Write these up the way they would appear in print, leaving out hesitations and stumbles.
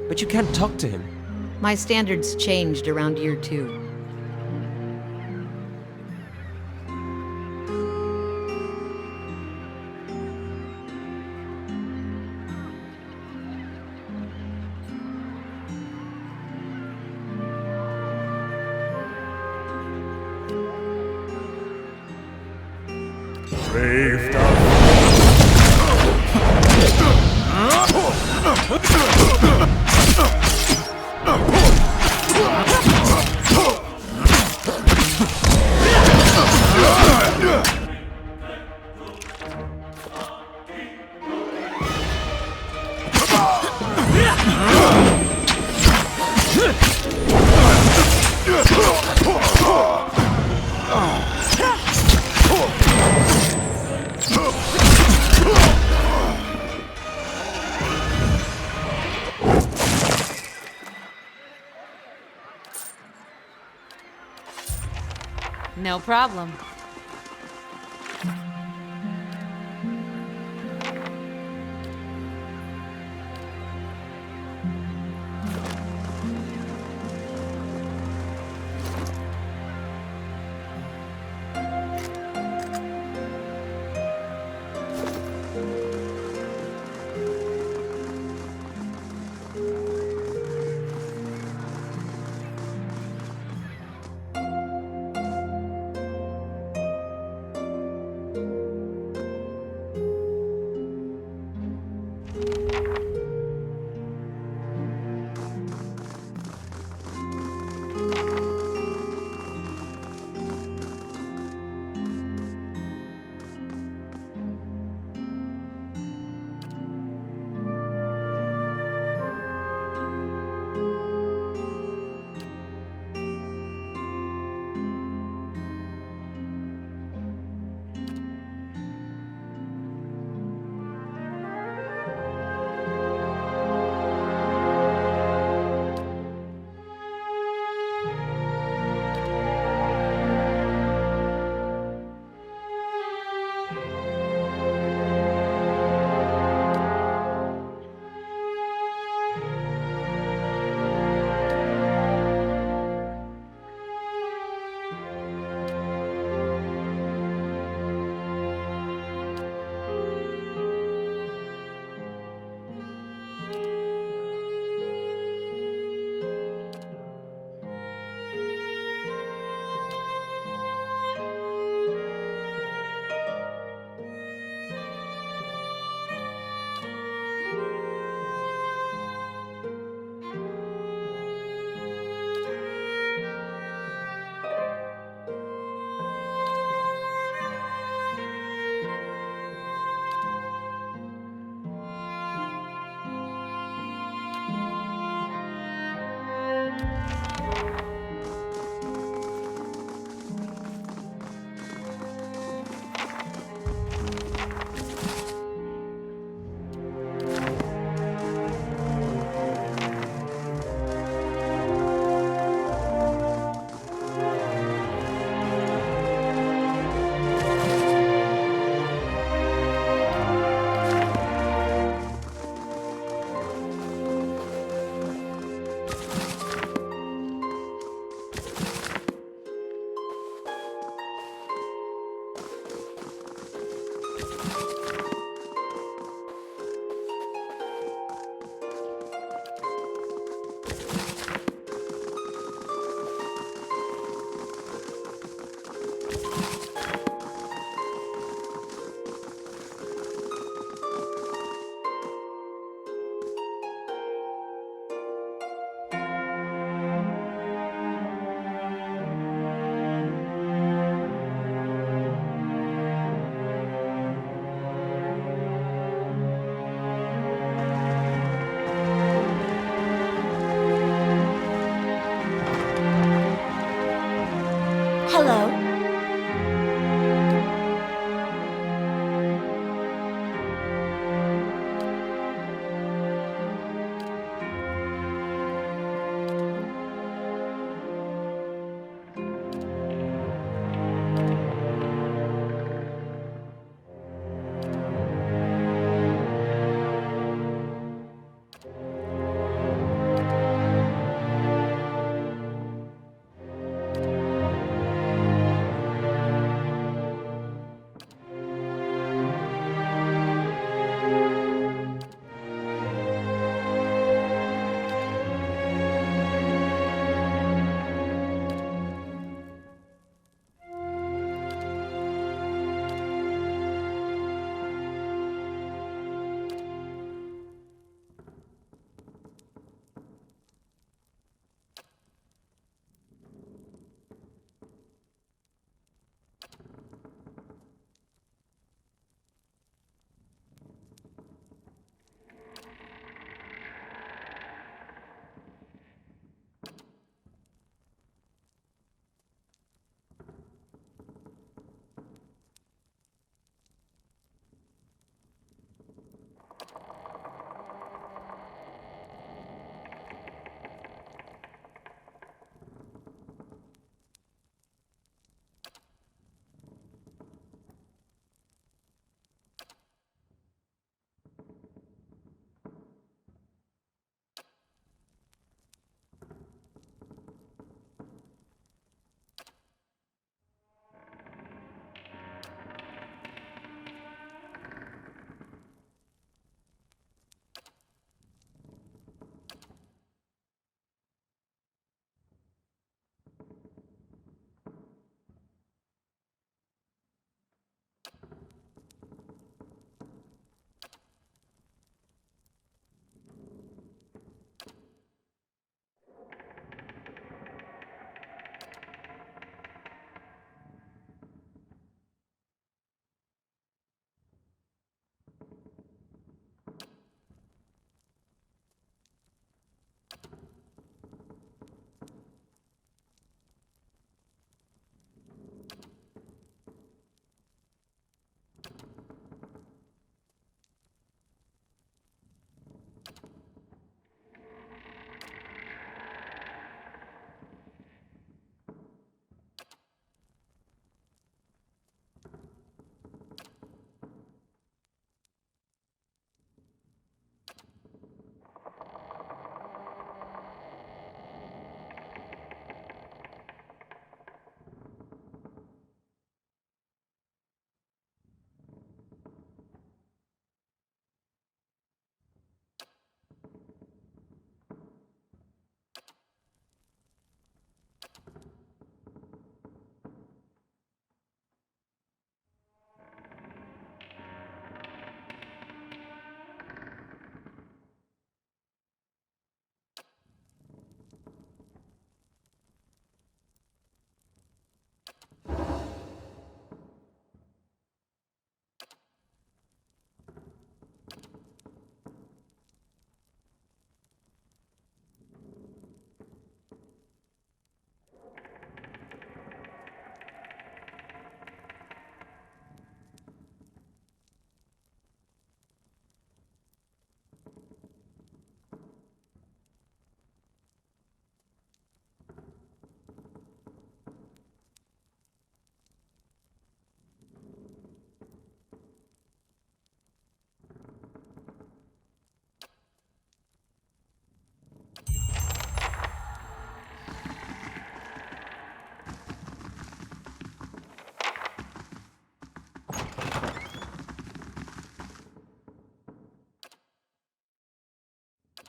But you can't talk to him. My standards changed around year 2. Braved up. No problem.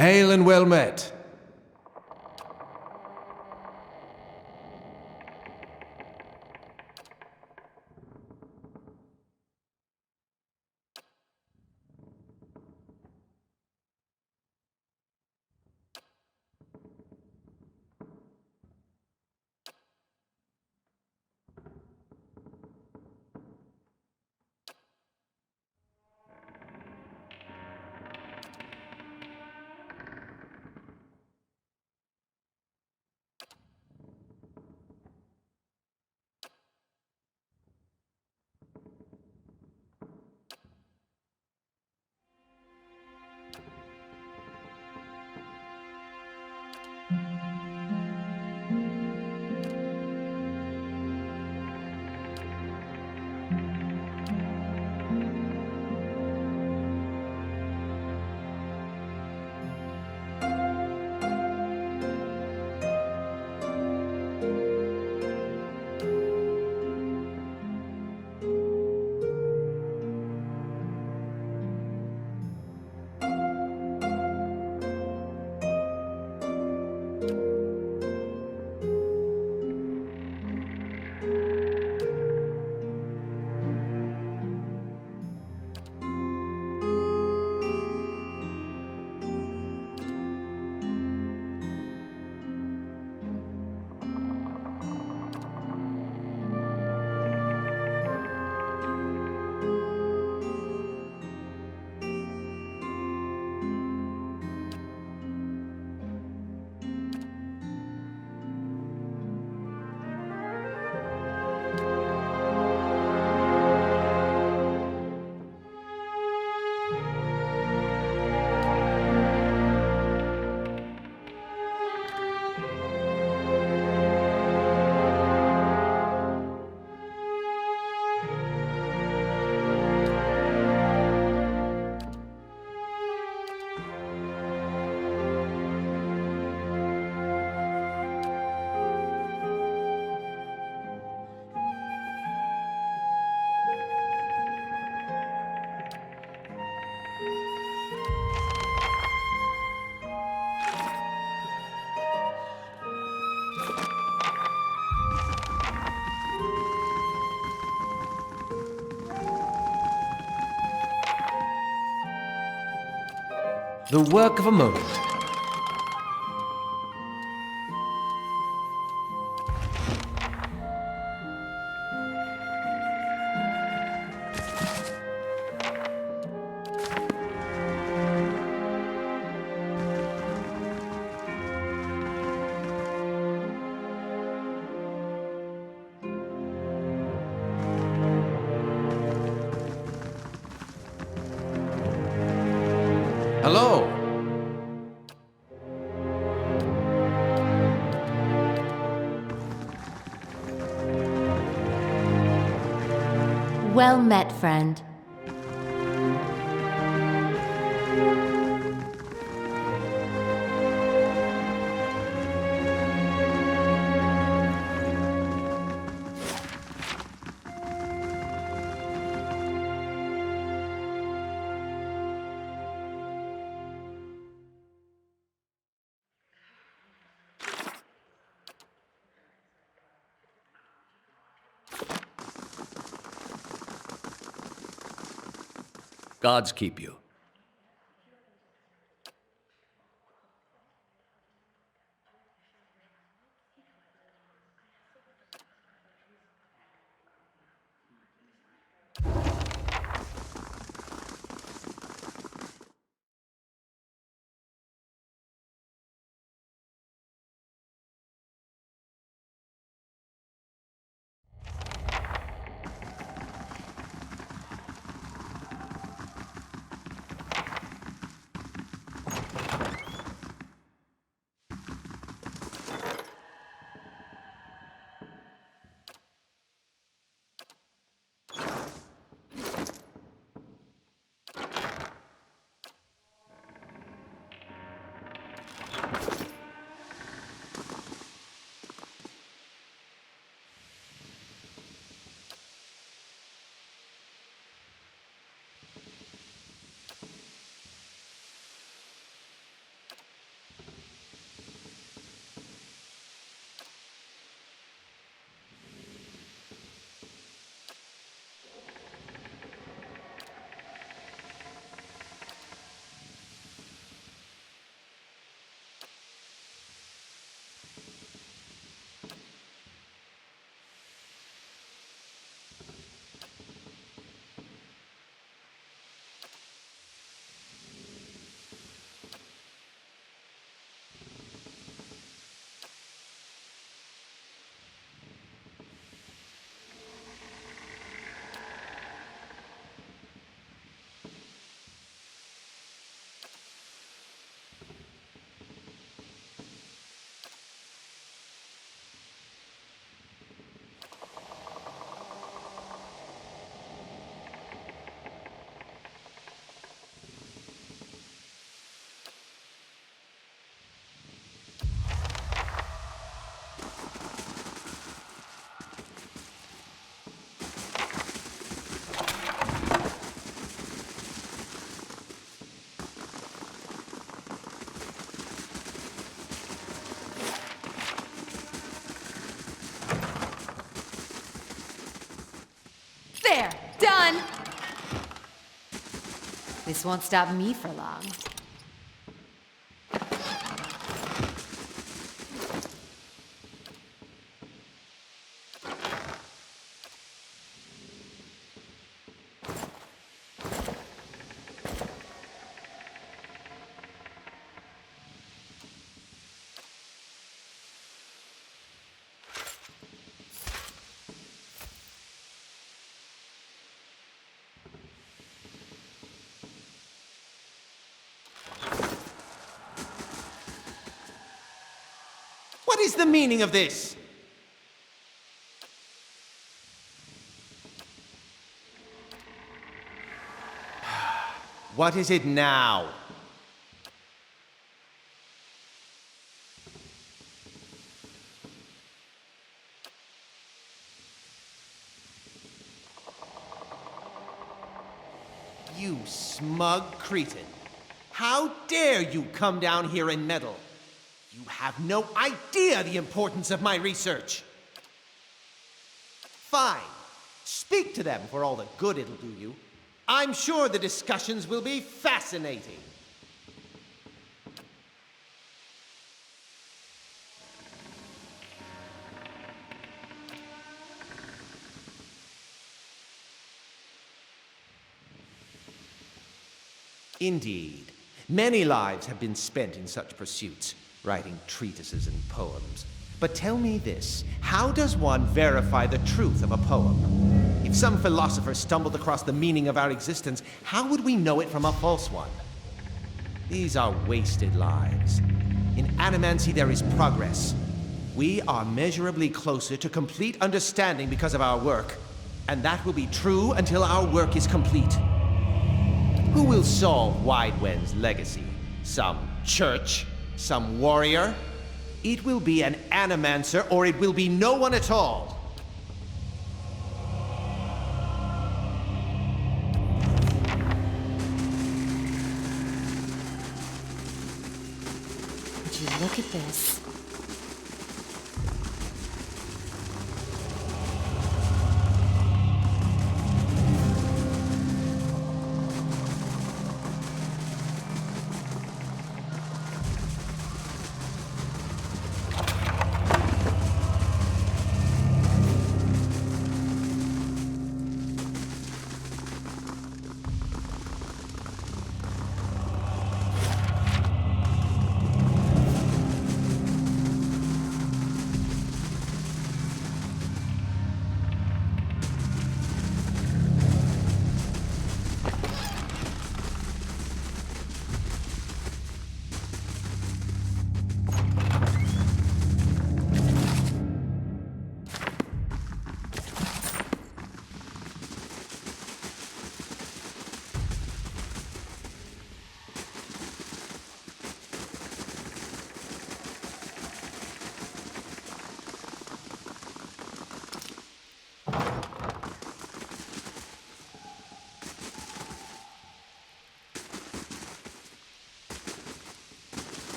Hail and well met. The work of a moment. Hello. Well met, friend. Gods keep you. This won't stop me for long. What is the meaning of this? What is it now? You smug cretin. How dare you come down here and meddle? You have no idea the importance of my research. Fine. Speak to them for all the good it'll do you. I'm sure the discussions will be fascinating. Indeed. Many lives have been spent in such pursuits, writing treatises and poems. But tell me this, how does one verify the truth of a poem? If some philosopher stumbled across the meaning of our existence, how would we know it from a false one? These are wasted lives. In animancy there is progress. We are measurably closer to complete understanding because of our work, and that will be true until our work is complete. Who will solve Widewen's legacy? Some church? Some warrior? It will be an animancer, or it will be no one at all. Would you look at this?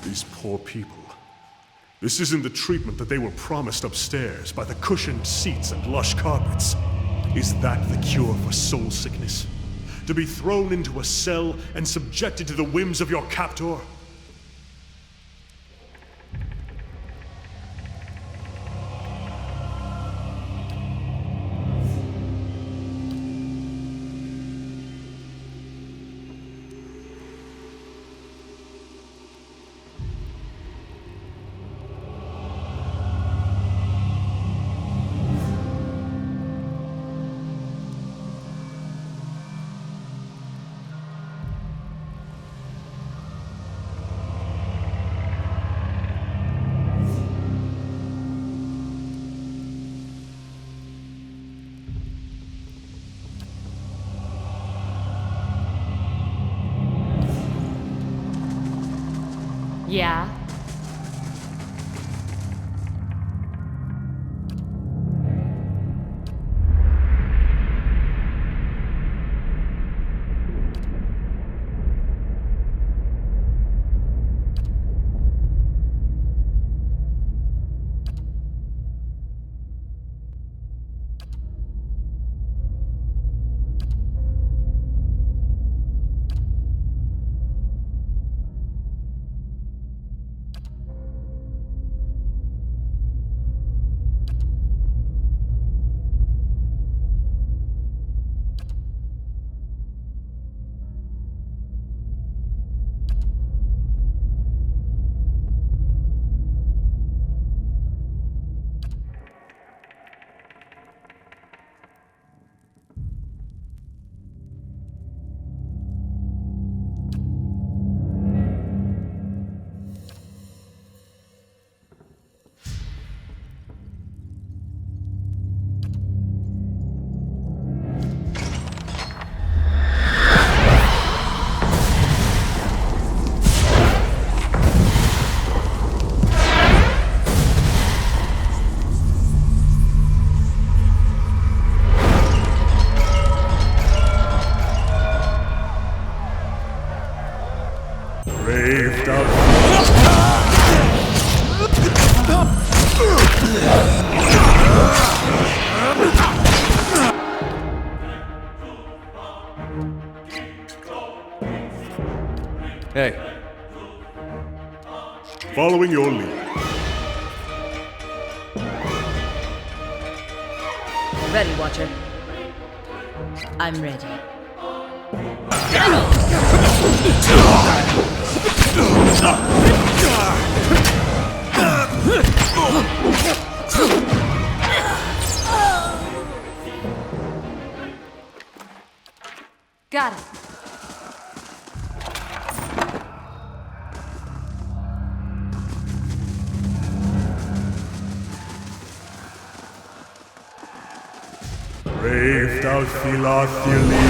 These poor people. This isn't the treatment that they were promised upstairs by the cushioned seats and lush carpets. Is that the cure for soul sickness? To be thrown into a cell and subjected to the whims of your captor? Yeah? Braved out. Hey, Following your lead. Ready, Watcher. I'm ready. Got it. Braved out Philotheally.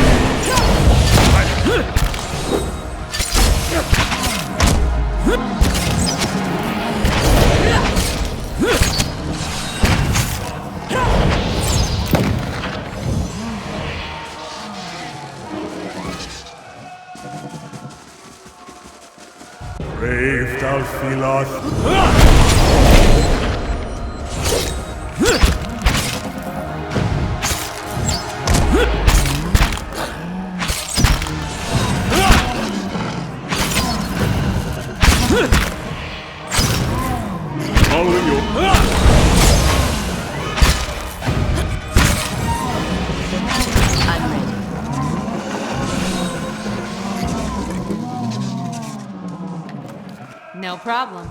Braved out Philotheally. Following your... I'm ready. No problem.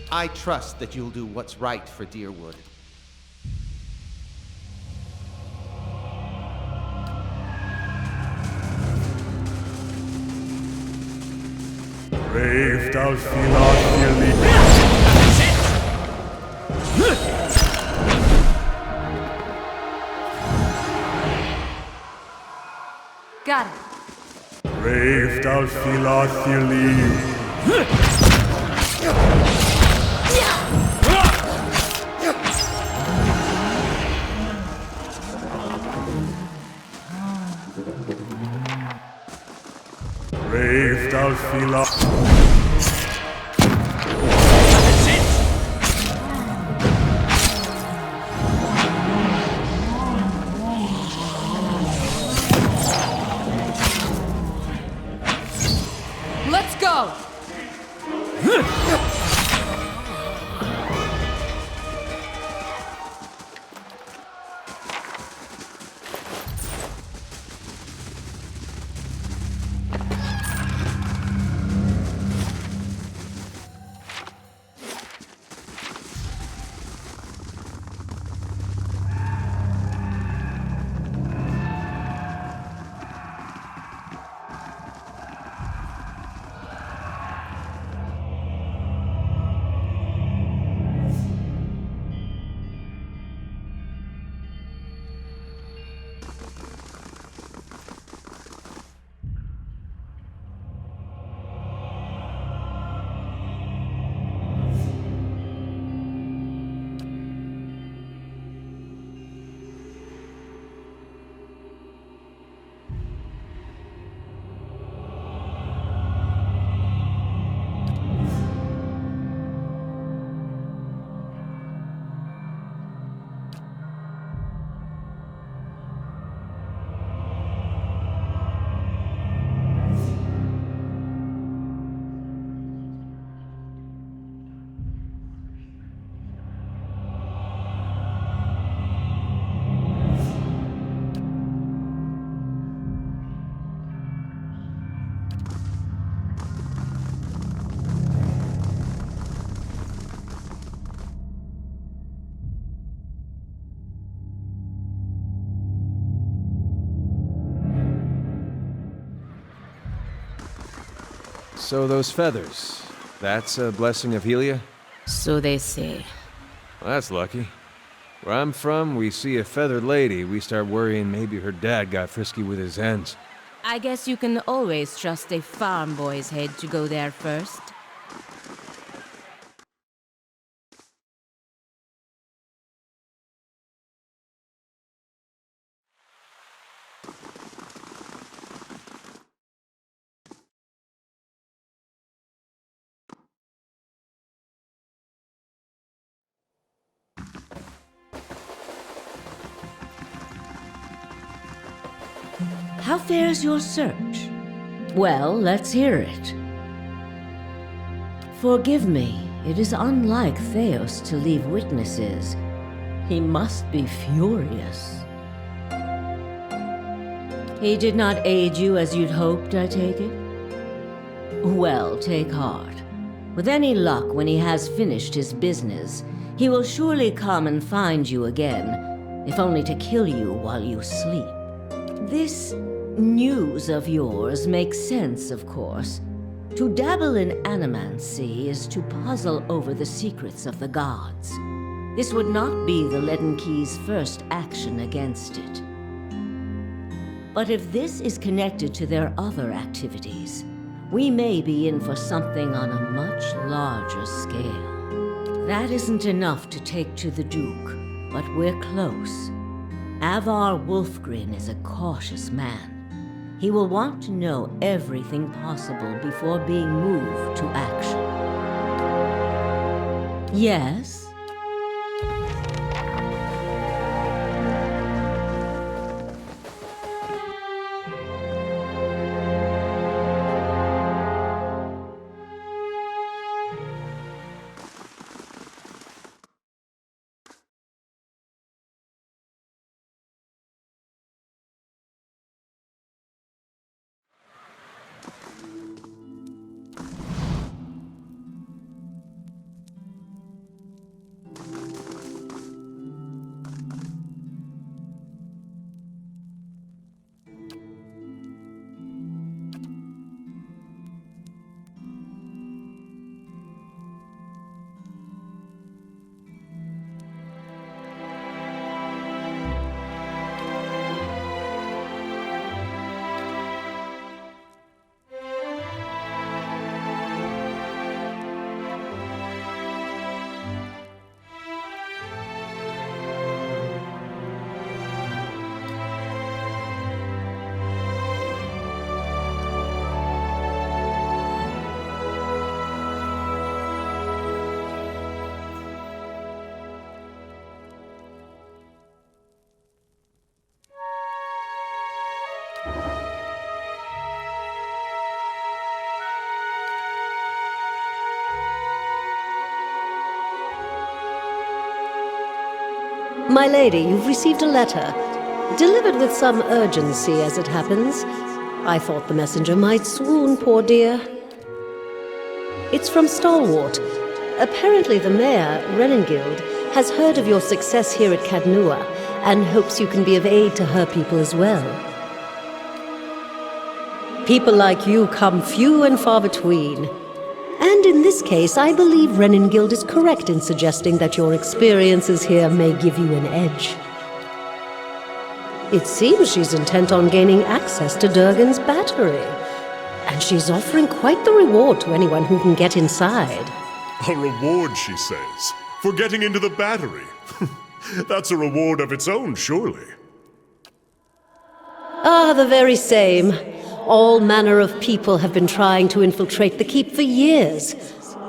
I trust that you'll do what's right for Deerwood. Braved out Philotheally. Got it. Braved out Philotheally. Braved out Philotheally. Let's go! So those feathers, that's a blessing of Helia? So they say. Well, that's lucky. Where I'm from, we see a feathered lady, we start worrying maybe her dad got frisky with his hens. I guess you can always trust a farm boy's head to go there first. How fares your search? Well, let's hear it. Forgive me, it is unlike Theos to leave witnesses. He must be furious. He did not aid you as you'd hoped, I take it? Well, take heart. With any luck, when he has finished his business, he will surely come and find you again, if only to kill you while you sleep. This news of yours makes sense, of course. To dabble in animancy is to puzzle over the secrets of the gods. This would not be the Leaden Key's first action against it. But if this is connected to their other activities, we may be in for something on a much larger scale. That isn't enough to take to the Duke, but we're close. Avar Wolfgren is a cautious man. He will want to know everything possible before being moved to action. Yes? My lady, you've received a letter. Delivered with some urgency, as it happens. I thought the messenger might swoon, poor dear. It's from Stalwart. Apparently the mayor, Renengild, has heard of your success here at Cadnua, and hopes you can be of aid to her people as well. People like you come few and far between. And in this case, I believe Renengild is correct in suggesting that your experiences here may give you an edge. It seems she's intent on gaining access to Durgan's battery. And she's offering quite the reward to anyone who can get inside. A reward, she says, for getting into the battery. That's a reward of its own, surely. Ah, the very same. All manner of people have been trying to infiltrate the keep for years.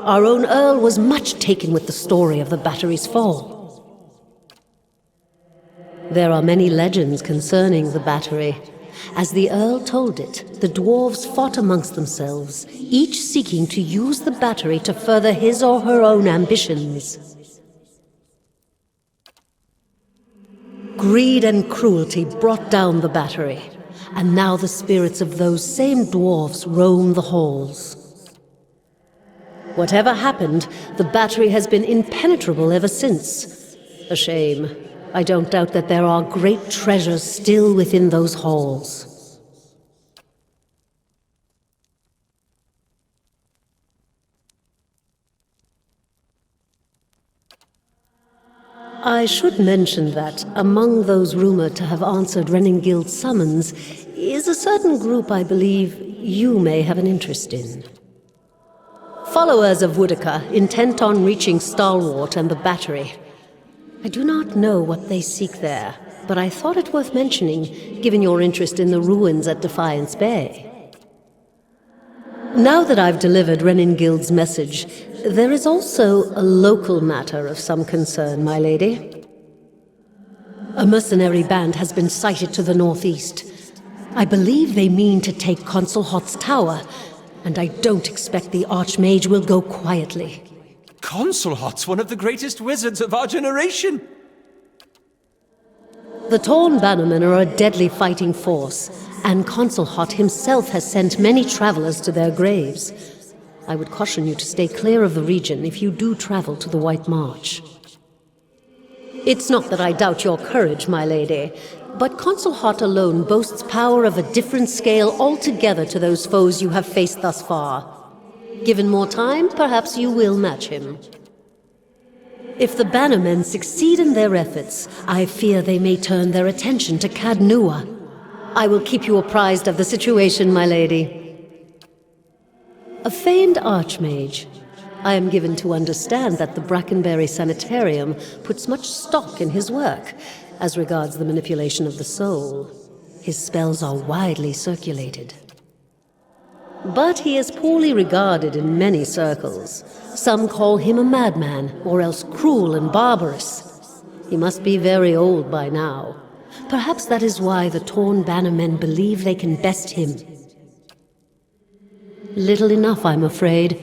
Our own Earl was much taken with the story of the battery's fall. There are many legends concerning the battery. As the Earl told it, the dwarves fought amongst themselves, each seeking to use the battery to further his or her own ambitions. Greed and cruelty brought down the battery, and now the spirits of those same dwarves roam the halls. Whatever happened, the battery has been impenetrable ever since. A shame. I don't doubt that there are great treasures still within those halls. I should mention that among those rumored to have answered Reningild's summons is a certain group I believe you may have an interest in. Followers of Woodica, intent on reaching Stalwart and the Battery. I do not know what they seek there, but I thought it worth mentioning, given your interest in the ruins at Defiance Bay. Now that I've delivered Reningild's message, there is also a local matter of some concern, my lady. A mercenary band has been sighted to the northeast. I believe they mean to take Consul Hot's tower, and I don't expect the Archmage will go quietly. Consul Hot's one of the greatest wizards of our generation. The Torn Bannermen are a deadly fighting force, and Consul Hot himself has sent many travelers to their graves. I would caution you to stay clear of the region if you do travel to the White March. It's not that I doubt your courage, my lady, but Consul Hot alone boasts power of a different scale altogether to those foes you have faced thus far. Given more time, perhaps you will match him. If the Bannermen succeed in their efforts, I fear they may turn their attention to Cadnua. I will keep you apprised of the situation, my lady. A famed Archmage. I am given to understand that the Brackenberry Sanitarium puts much stock in his work, as regards the manipulation of the soul. His spells are widely circulated. But he is poorly regarded in many circles. Some call him a madman, or else cruel and barbarous. He must be very old by now. Perhaps that is why the Torn Bannermen believe they can best him. Little enough, I'm afraid.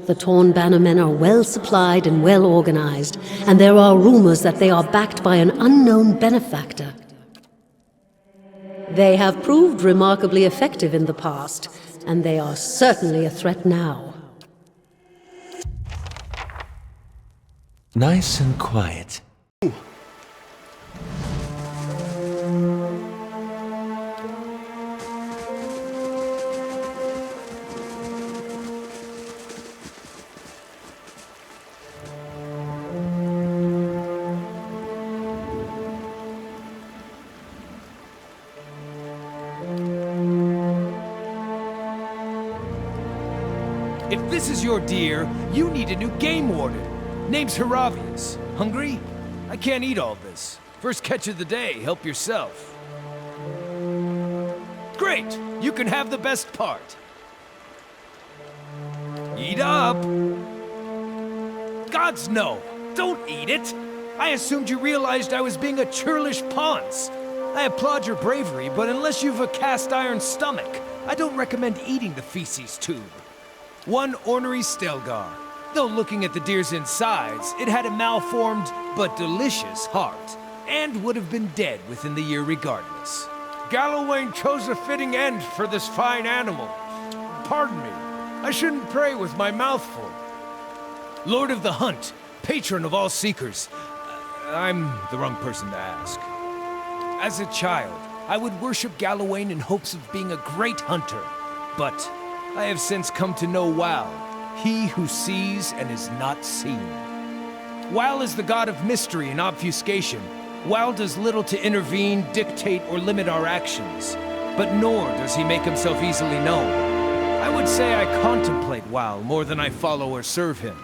The Torn Bannermen are well supplied and well organized, and there are rumors that they are backed by an unknown benefactor. They have proved remarkably effective in the past, and they are certainly a threat now. Nice and quiet. If this is your deer, you need a new game warden. Name's Haravius. Hungry? I can't eat all this. First catch of the day, help yourself. Great! You can have the best part. Eat up! Gods no! Don't eat it! I assumed you realized I was being a churlish ponce. I applaud your bravery, but unless you've a cast iron stomach, I don't recommend eating the feces tube. One ornery Stelgar. Though looking at the deer's insides, it had a malformed but delicious heart, and would have been dead within the year regardless. Gallowayne chose a fitting end for this fine animal. Pardon me, I shouldn't pray with my mouth full. Lord of the Hunt, patron of all seekers. I'm the wrong person to ask. As a child, I would worship Gallowayne in hopes of being a great hunter, but I have since come to know Wal, he who sees and is not seen. Wal is the god of mystery and obfuscation. Wal does little to intervene, dictate, or limit our actions, but nor does he make himself easily known. I would say I contemplate Wal more than I follow or serve him.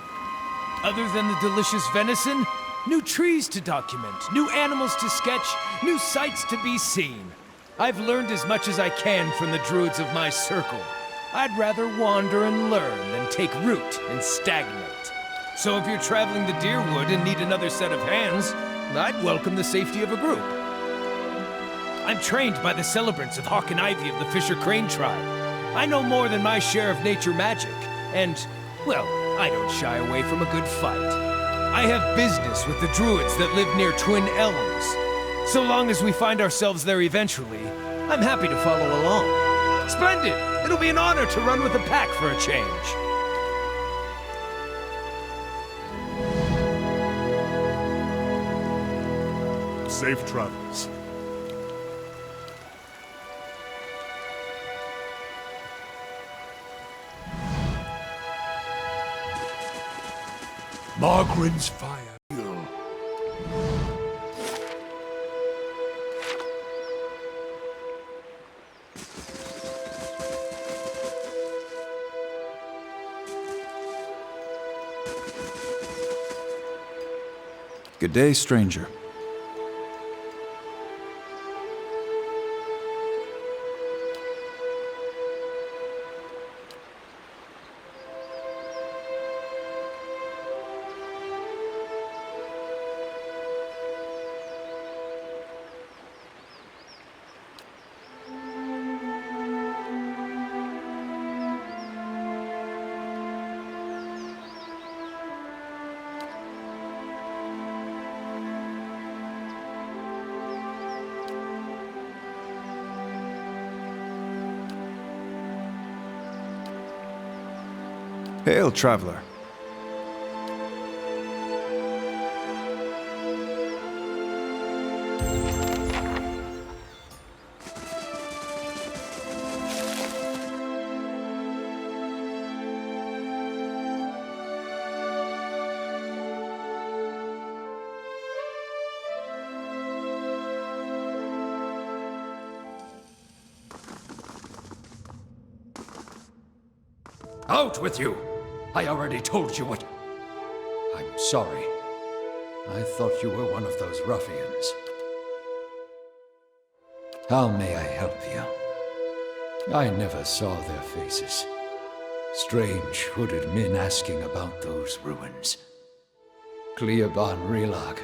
Other than the delicious venison, new trees to document, new animals to sketch, new sights to be seen. I've learned as much as I can from the druids of my circle. I'd rather wander and learn than take root and stagnate. So if you're traveling the Deerwood and need another set of hands, I'd welcome the safety of a group. I'm trained by the celebrants of Hawk and Ivy of the Fisher Crane tribe. I know more than my share of nature magic, and, well, I don't shy away from a good fight. I have business with the druids that live near Twin Elms. So long as we find ourselves there eventually, I'm happy to follow along. Splendid! It'll be an honor to run with the pack for a change. Safe travels. Margrin's fire. Good day, stranger. Hail, traveler. Out with you! I already told you what... I'm sorry. I thought you were one of those ruffians. How may I help you? I never saw their faces. Strange hooded men asking about those ruins. Cleoban Relag.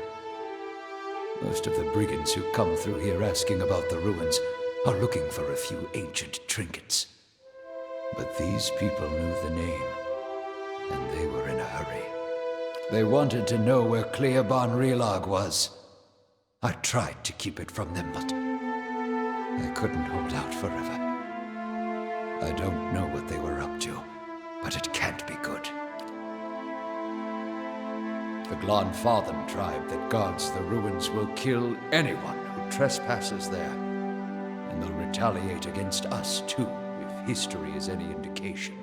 Most of the brigands who come through here asking about the ruins are looking for a few ancient trinkets. But these people knew the name, and they were in a hurry. They wanted to know where Cleoban Relag was. I tried to keep it from them, but I couldn't hold out forever. I don't know what they were up to, but it can't be good. The Glanfathan tribe that guards the ruins will kill anyone who trespasses there. And they'll retaliate against us, too, if history is any indication.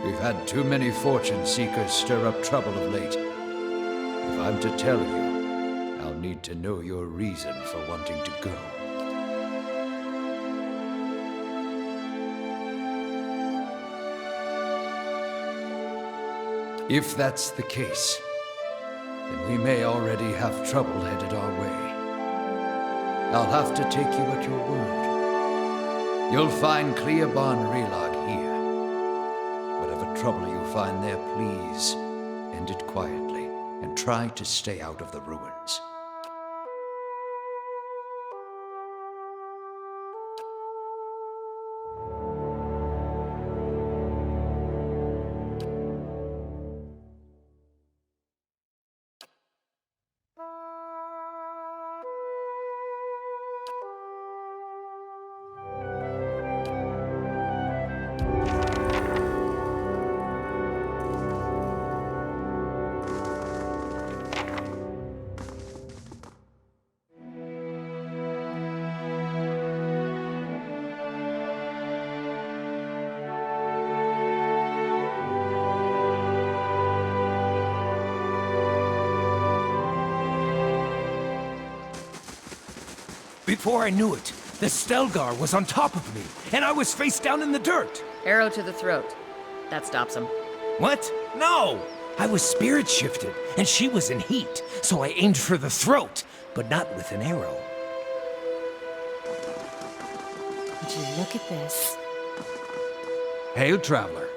We've had too many fortune seekers stir up trouble of late. If I'm to tell you, I'll need to know your reason for wanting to go. If that's the case, then we may already have trouble headed our way. I'll have to take you at your word. You'll find Cleoban Relag here. Whatever trouble you find there, please end it quietly and try to stay out of the ruins. Before I knew it, the Stelgar was on top of me, and I was face down in the dirt. Arrow to the throat. That stops him. What? No! I was spirit shifted, and she was in heat, so I aimed for the throat, but not with an arrow. Would you look at this? Hail, traveler.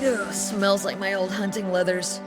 Ugh, smells like my old hunting leathers.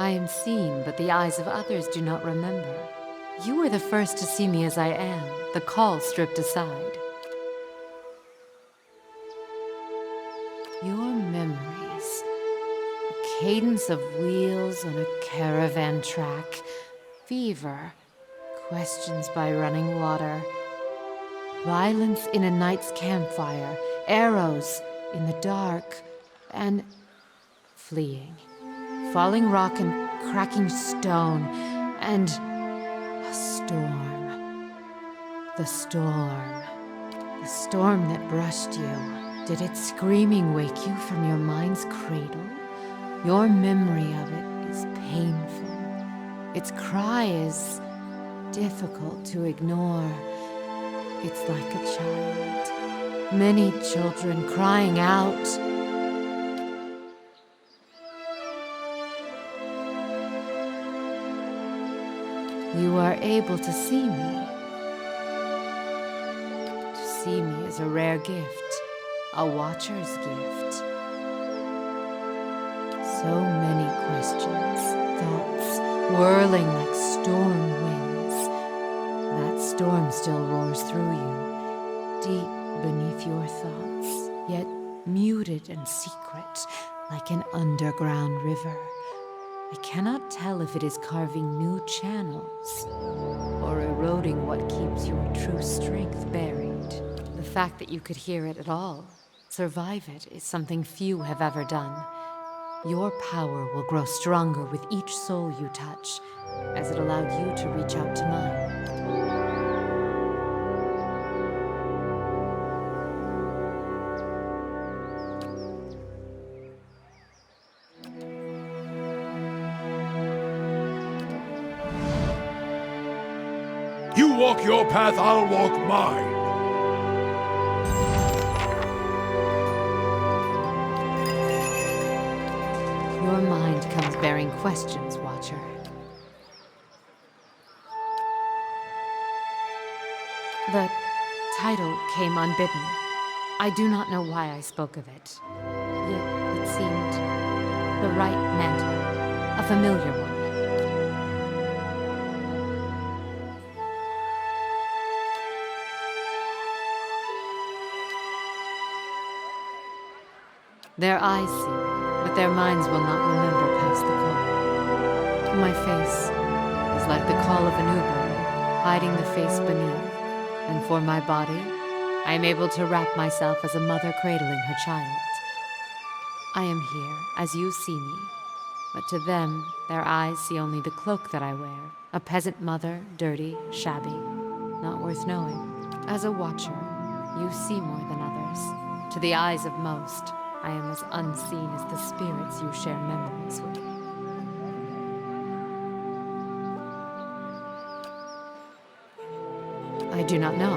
I am seen, but the eyes of others do not remember. You were the first to see me as I am, the call stripped aside. Your memories. A cadence of wheels on a caravan track. Fever. Questions by running water. Violence in a night's campfire. Arrows in the dark. And fleeing. Falling rock and cracking stone. And a storm. The storm. The storm that brushed you. Did its screaming wake you from your mind's cradle? Your memory of it is painful. Its cry is difficult to ignore. It's like a child. Many children crying out. You are able to see me. To see me is a rare gift. A watcher's gift. So many questions, thoughts, whirling like storm winds. That storm still roars through you, deep beneath your thoughts, yet muted and secret, like an underground river. I cannot tell if it is carving new channels, or eroding what keeps your true strength buried. The fact that you could hear it at all, survive it, is something few have ever done. Your power will grow stronger with each soul you touch, as it allowed you to reach out to mine. You walk your path, I'll walk mine. Your mind comes bearing questions, Watcher. The title came unbidden. I do not know why I spoke of it. Yet it seemed the right mantle, a familiar one. Their eyes see, but their minds will not remember past the call. My face is like the call of a newborn, hiding the face beneath. And for my body, I am able to wrap myself as a mother cradling her child. I am here, as you see me, but to them, their eyes see only the cloak that I wear, a peasant mother, dirty, shabby, not worth knowing. As a watcher, you see more than others. To the eyes of most, I am as unseen as the spirits you share memories with. I do not know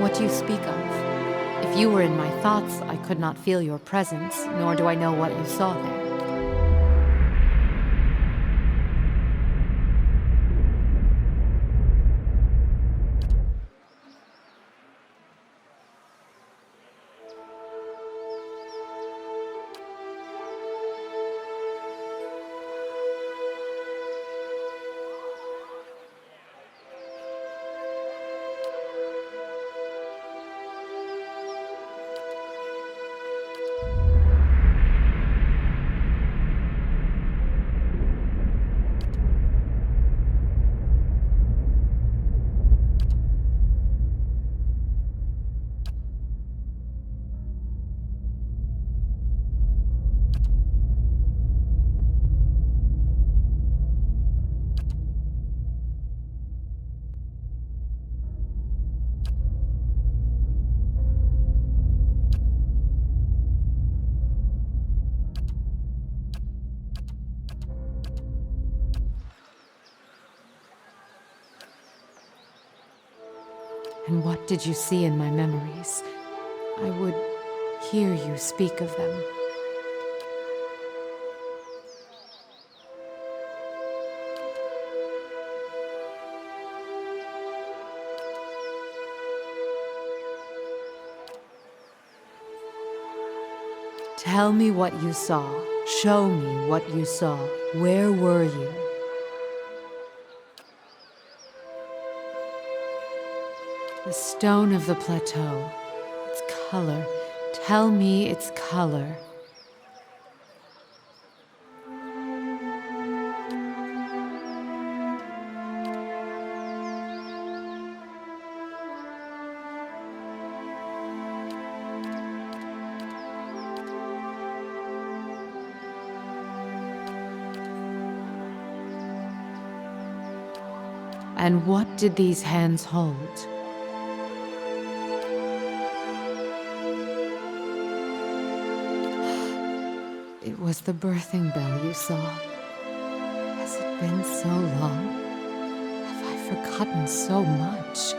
what you speak of. If you were in my thoughts, I could not feel your presence, nor do I know what you saw there. And what did you see in my memories? I would hear you speak of them. Tell me what you saw. Show me what you saw. Where were you? The stone of the plateau. Its color. Tell me its color. And what did these hands hold? It was the birthing bell you saw. Has it been so long? Have I forgotten so much?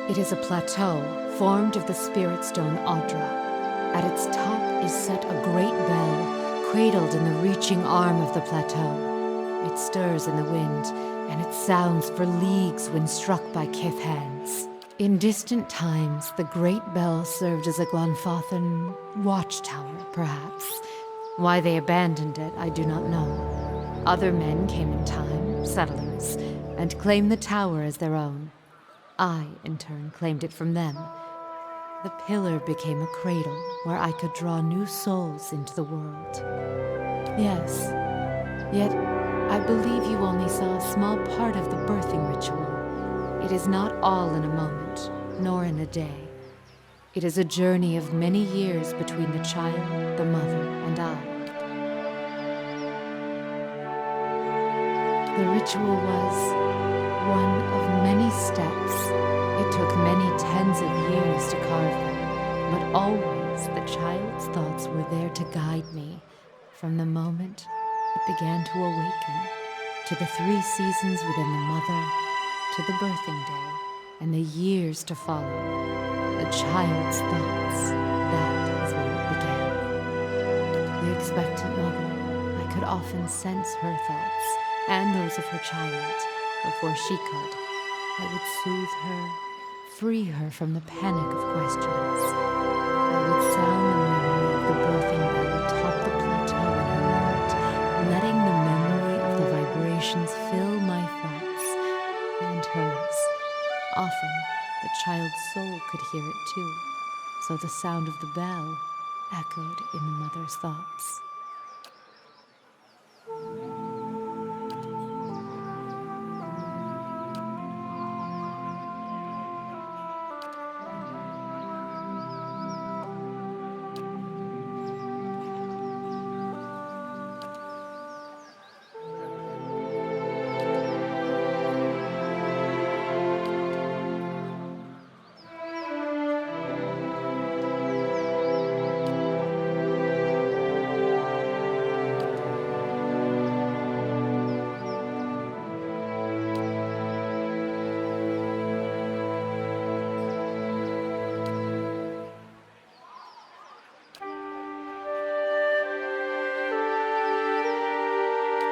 It is a plateau formed of the spirit stone Audra. At its top is set a great bell, cradled in the reaching arm of the plateau. It stirs in the wind, and it sounds for leagues when struck by kith hands. In distant times, the great bell served as a Glanfathan watchtower, perhaps. Why they abandoned it, I do not know. Other men came in time, settlers, and claimed the tower as their own. I, in turn, claimed it from them. The pillar became a cradle where I could draw new souls into the world. Yes, yet I believe you only saw a small part of the birthing ritual. It is not all in a moment, nor in a day. It is a journey of many years between the child, the mother, and I. The ritual was one of many steps. It took many tens of years to carve them, but always the child's thoughts were there to guide me from the moment it began to awaken, to the 3 seasons within the mother, to the birthing day, and the years to follow. The child's thoughts, that is where it began. The expectant mother, I could often sense her thoughts, and those of her child, before she could. I would soothe her, free her from the panic of questions. I would sound the memory of the birthing bell atop the plateau in her mind, letting the memory of the vibrations fill my thoughts and hers. Often, the child's soul could hear it too, so the sound of the bell echoed in the mother's thoughts.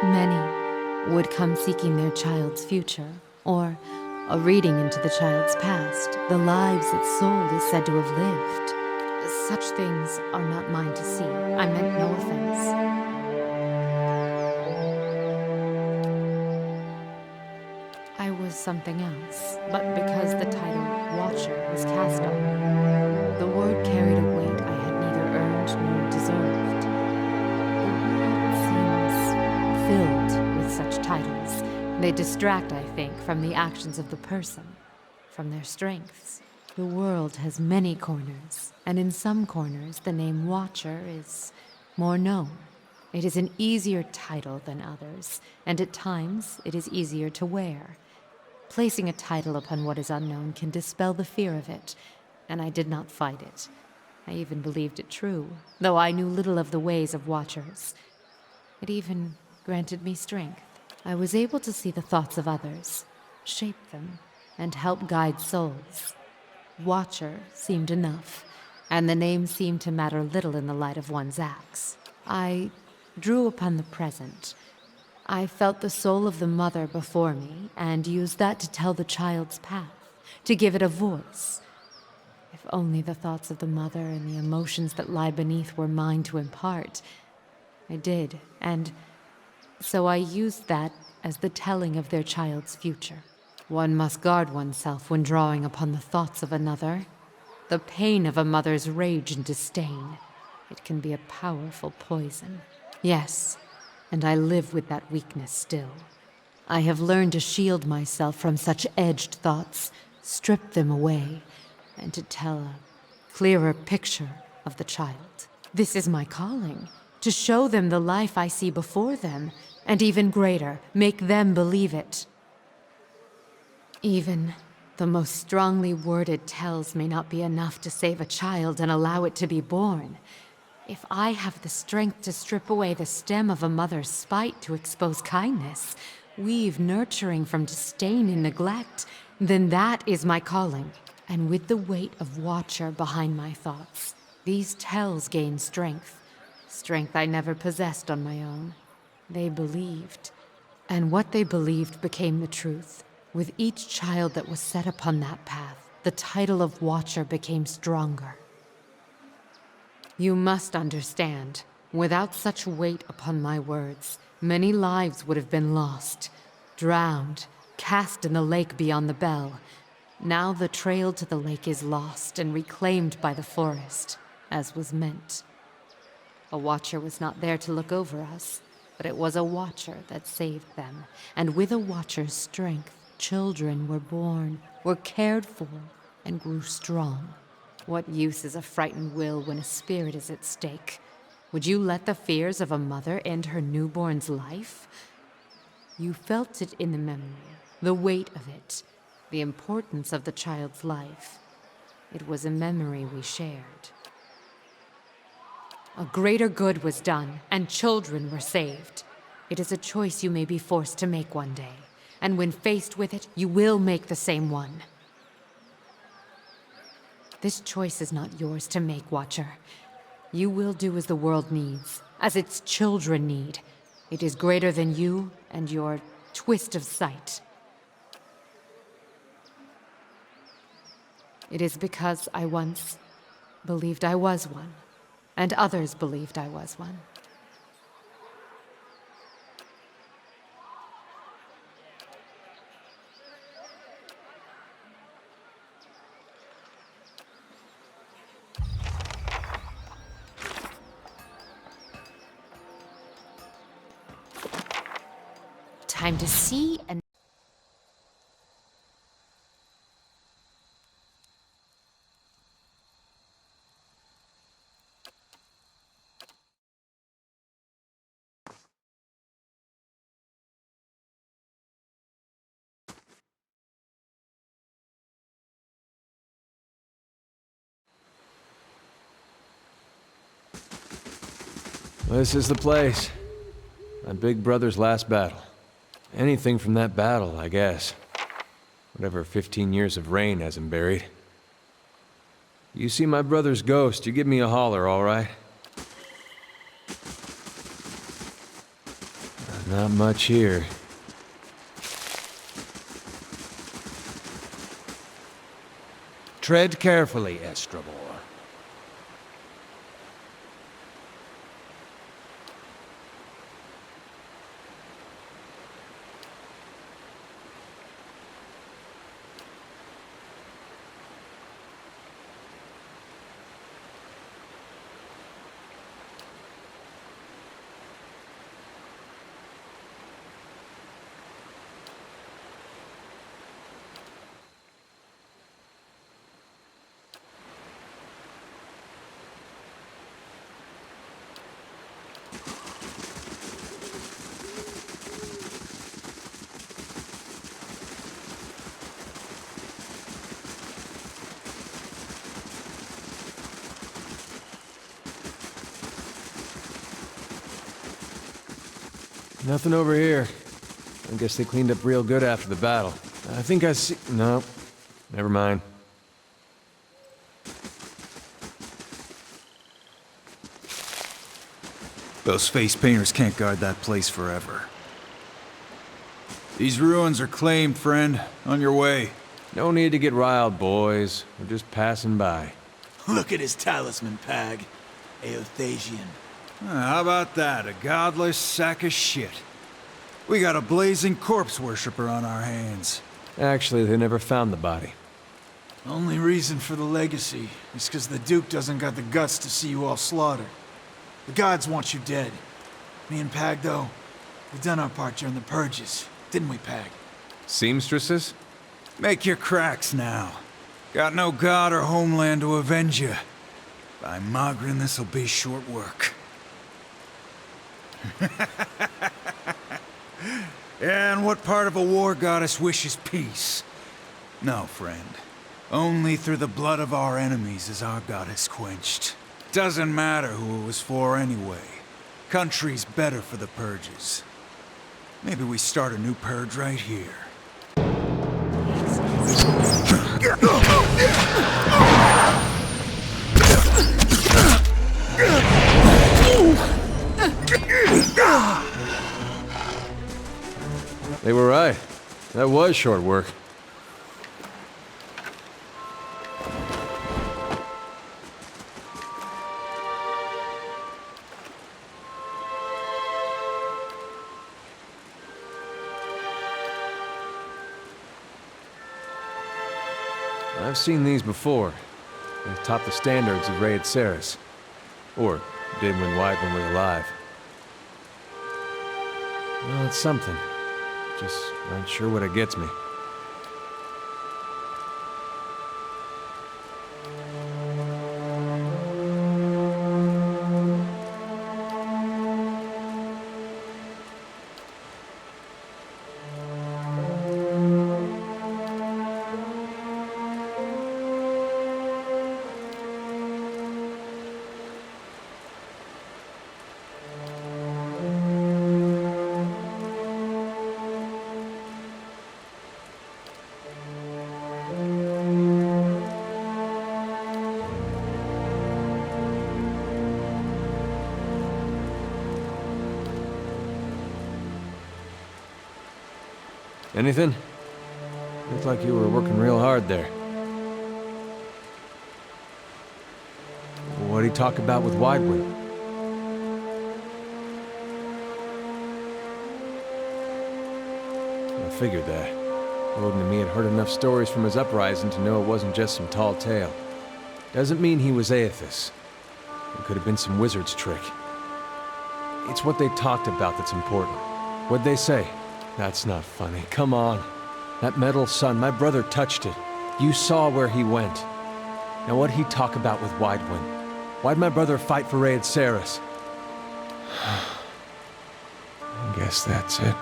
Many would come seeking their child's future, or a reading into the child's past, the lives its soul is said to have lived. Such things are not mine to see. I meant no offense. I was something else, but because the title Watcher was cast on me, the word carried a weight I had neither earned nor deserved. The world seems filled with such titles. They distract, I think, from the actions of the person, from their strengths. The world has many corners, and in some corners the name Watcher is more known. It is an easier title than others, and at times it is easier to wear. Placing a title upon what is unknown can dispel the fear of it, and I did not fight it. I even believed it true, though I knew little of the ways of Watchers. It even granted me strength. I was able to see the thoughts of others, shape them, and help guide souls. Watcher seemed enough, and the name seemed to matter little in the light of one's acts. I drew upon the present. I felt the soul of the mother before me, and used that to tell the child's path, to give it a voice. If only the thoughts of the mother and the emotions that lie beneath were mine to impart. I did, and so I used that as the telling of their child's future. One must guard oneself when drawing upon the thoughts of another. The pain of a mother's rage and disdain. It can be a powerful poison. Yes, and I live with that weakness still. I have learned to shield myself from such edged thoughts, strip them away, and to tell a clearer picture of the child. This is my calling, to show them the life I see before them, and even greater, make them believe it. Even the most strongly worded tells may not be enough to save a child and allow it to be born. If I have the strength to strip away the stem of a mother's spite to expose kindness, weave nurturing from disdain and neglect, then that is my calling. And with the weight of Watcher behind my thoughts, these tells gain strength. Strength I never possessed on my own. They believed. And what they believed became the truth. With each child that was set upon that path, the title of Watcher became stronger. You must understand, without such weight upon my words, many lives would have been lost, drowned, cast in the lake beyond the bell. Now the trail to the lake is lost and reclaimed by the forest, as was meant. A Watcher was not there to look over us, but it was a Watcher that saved them, and with a Watcher's strength, children were born, were cared for, and grew strong. What use is a frightened will when a spirit is at stake? Would you let the fears of a mother end her newborn's life? You felt it in the memory, the weight of it, the importance of the child's life. It was a memory we shared. A greater good was done, and children were saved. It is a choice you may be forced to make one day, and when faced with it, you will make the same one. This choice is not yours to make, Watcher. You will do as the world needs, as its children need. It is greater than you and your twist of sight. It is because I once believed I was one, and others believed I was one. Time to see and... This is the place. My big brother's last battle. Anything from that battle, I guess. Whatever 15 years of rain has him buried. You see my brother's ghost, you give me a holler, all right? Not much here. Tread carefully, Estrabor. Nothing over here. I guess they cleaned up real good after the battle. I think I see... No. Never mind. Those face painters can't guard that place forever. These ruins are claimed, friend. On your way. No need to get riled, boys. We're just passing by. Look at his talisman, Pag. Aothasian. How about that? A godless sack of shit. We got a blazing corpse worshiper on our hands. Actually, they never found the body. Only reason for the legacy is because the Duke doesn't got the guts to see you all slaughtered. The gods want you dead. Me and Pag, though, we done our part during the purges, didn't we, Pag? Seamstresses? Make your cracks now. Got no god or homeland to avenge you. By Magrin, this'll be short work. And what part of a war goddess wishes peace? No, friend. Only through the blood of our enemies is our goddess quenched. Doesn't matter who it was for anyway. Country's better for the purges. Maybe we start a new purge right here. They were right. That was short work. I've seen these before. They top the standards of Raid Saris. Or did when Weidman was alive. Well, it's something. Just not sure what it gets me. Anything? Looked like you were working real hard there. What'd he talk about with Weidman? I figured that. Odin and me had heard enough stories from his uprising to know it wasn't just some tall tale. Doesn't mean he was Aethys. It could have been some wizard's trick. It's what they talked about that's important. What'd they say? That's not funny. Come on. That metal sun, my brother touched it. You saw where he went. Now what'd he talk about with Weidman? Why'd my brother fight for Raid Saris? I guess that's it.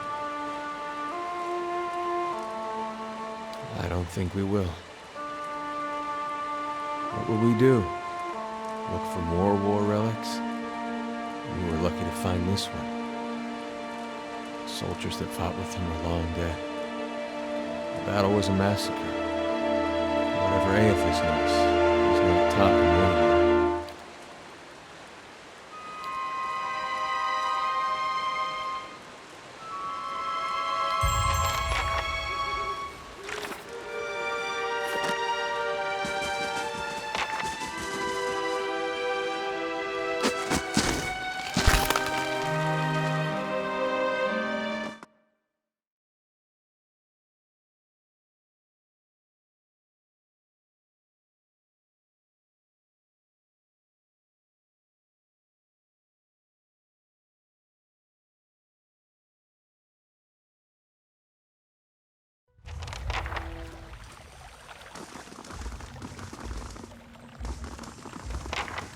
I don't think we will. What will we do? Look for more war relics? We were lucky to find this one. Soldiers that fought with him are long dead. The battle was a massacre. Whatever Aethys knows, he's not talking anymore.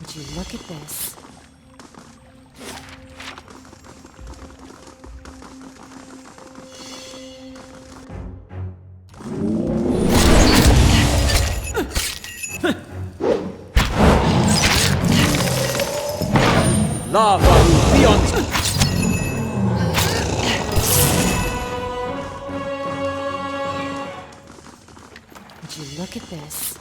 Would you look at this? Lava beyond. Would you look at this?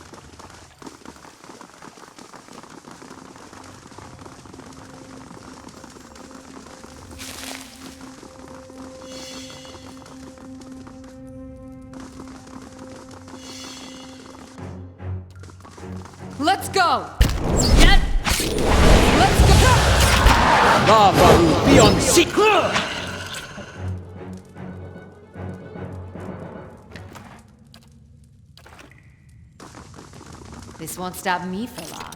Let's go! Get! Let's go! Lava beyond seek! This won't stop me for long.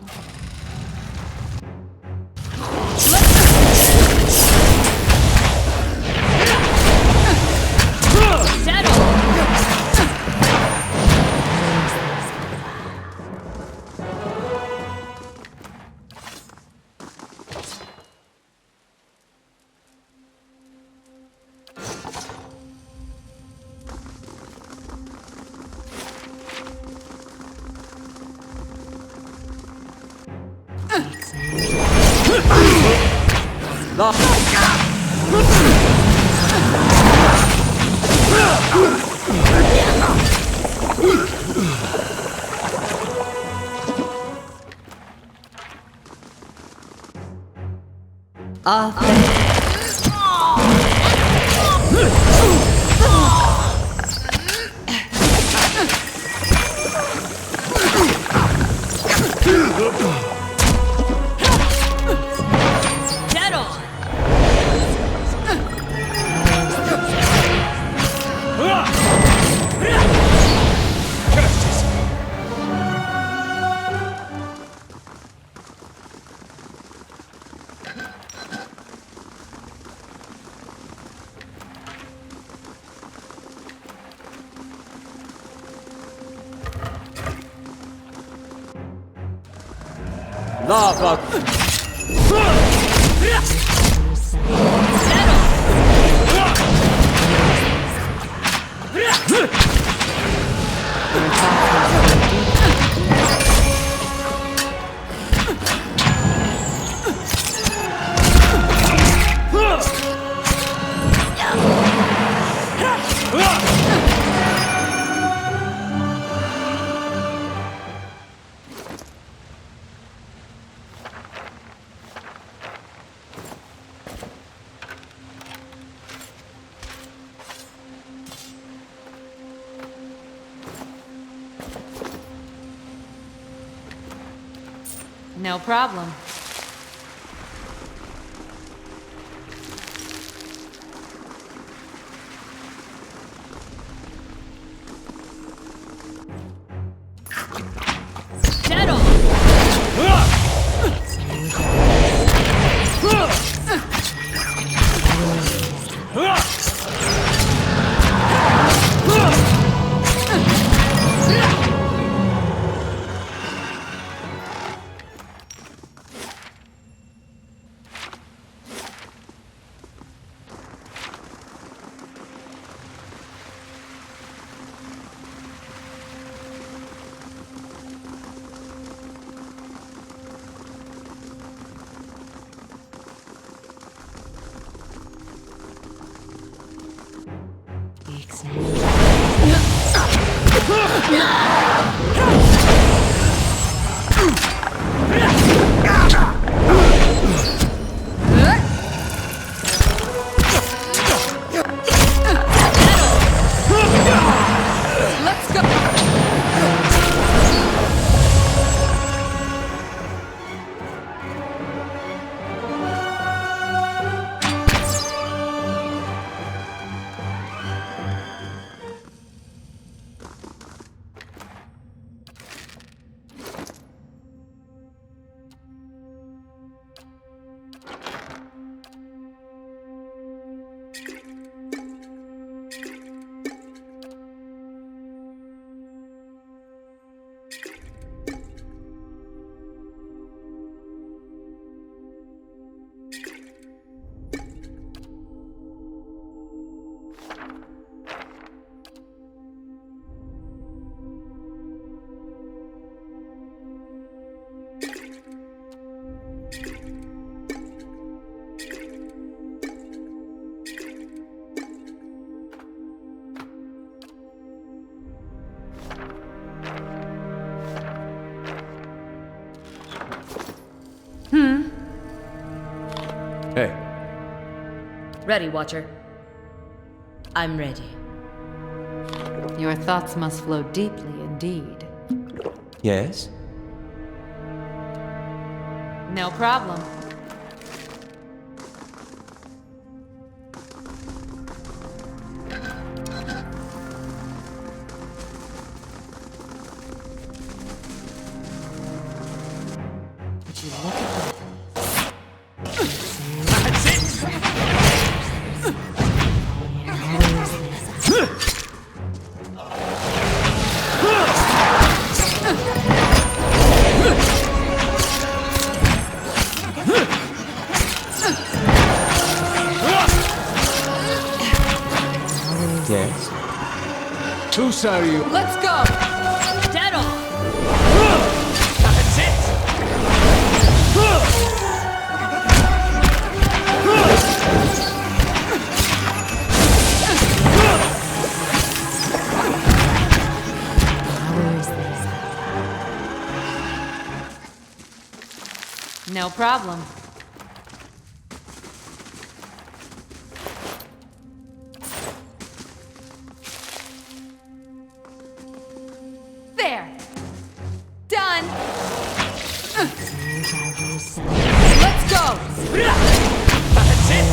Get on! Lava! No problem. Get on! Let's go! Hey, Ready, Watcher. I'm ready. Your thoughts must flow deeply indeed. yes? No problem. Would you look at Yes. Whose are you? Let's go! Dead on! That's it! No problem. There! Done! Let's go! That's it!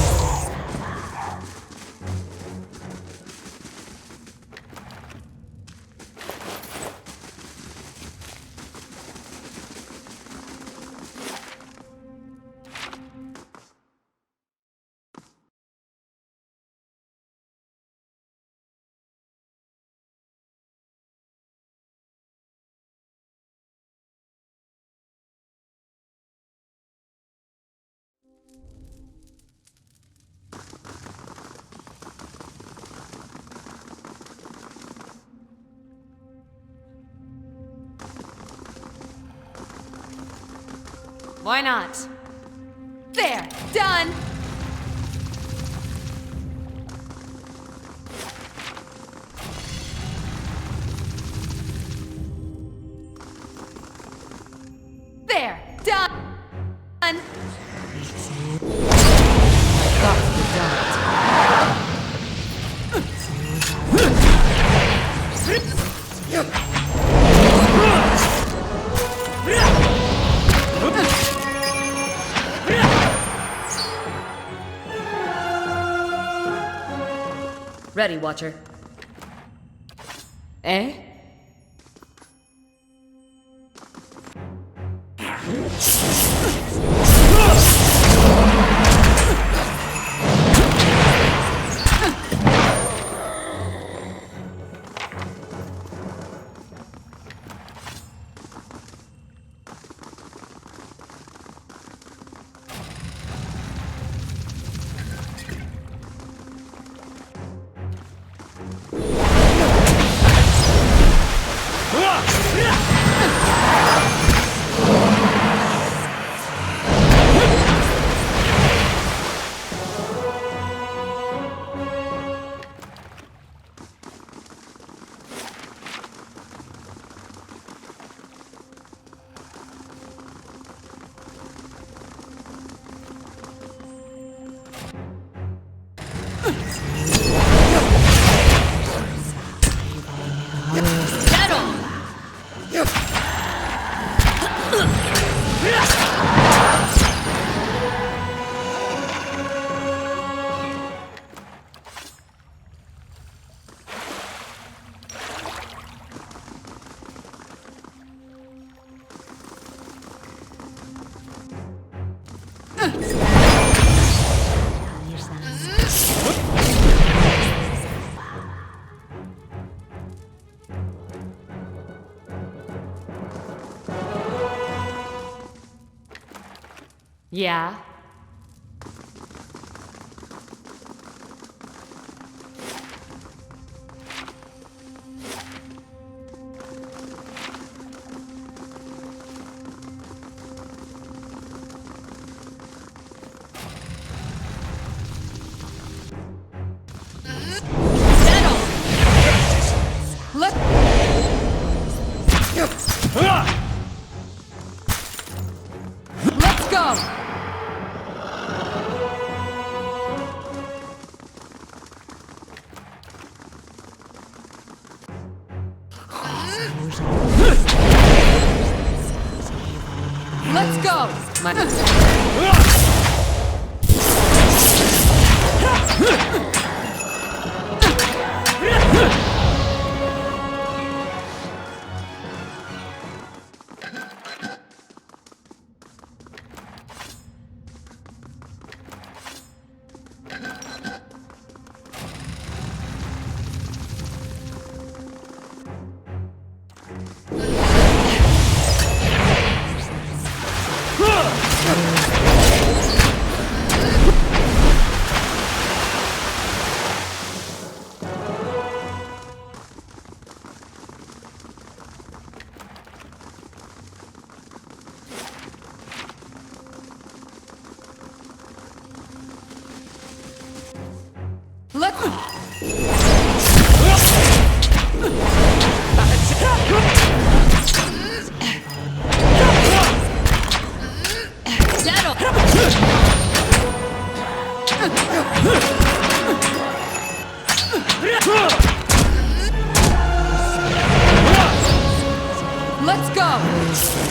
Why not? There! Done! There! Done! Got the dot. Ready, Watcher. Eh? Dead on! Yeah? Dead on! Look! Let's go! Let's go! Let's go!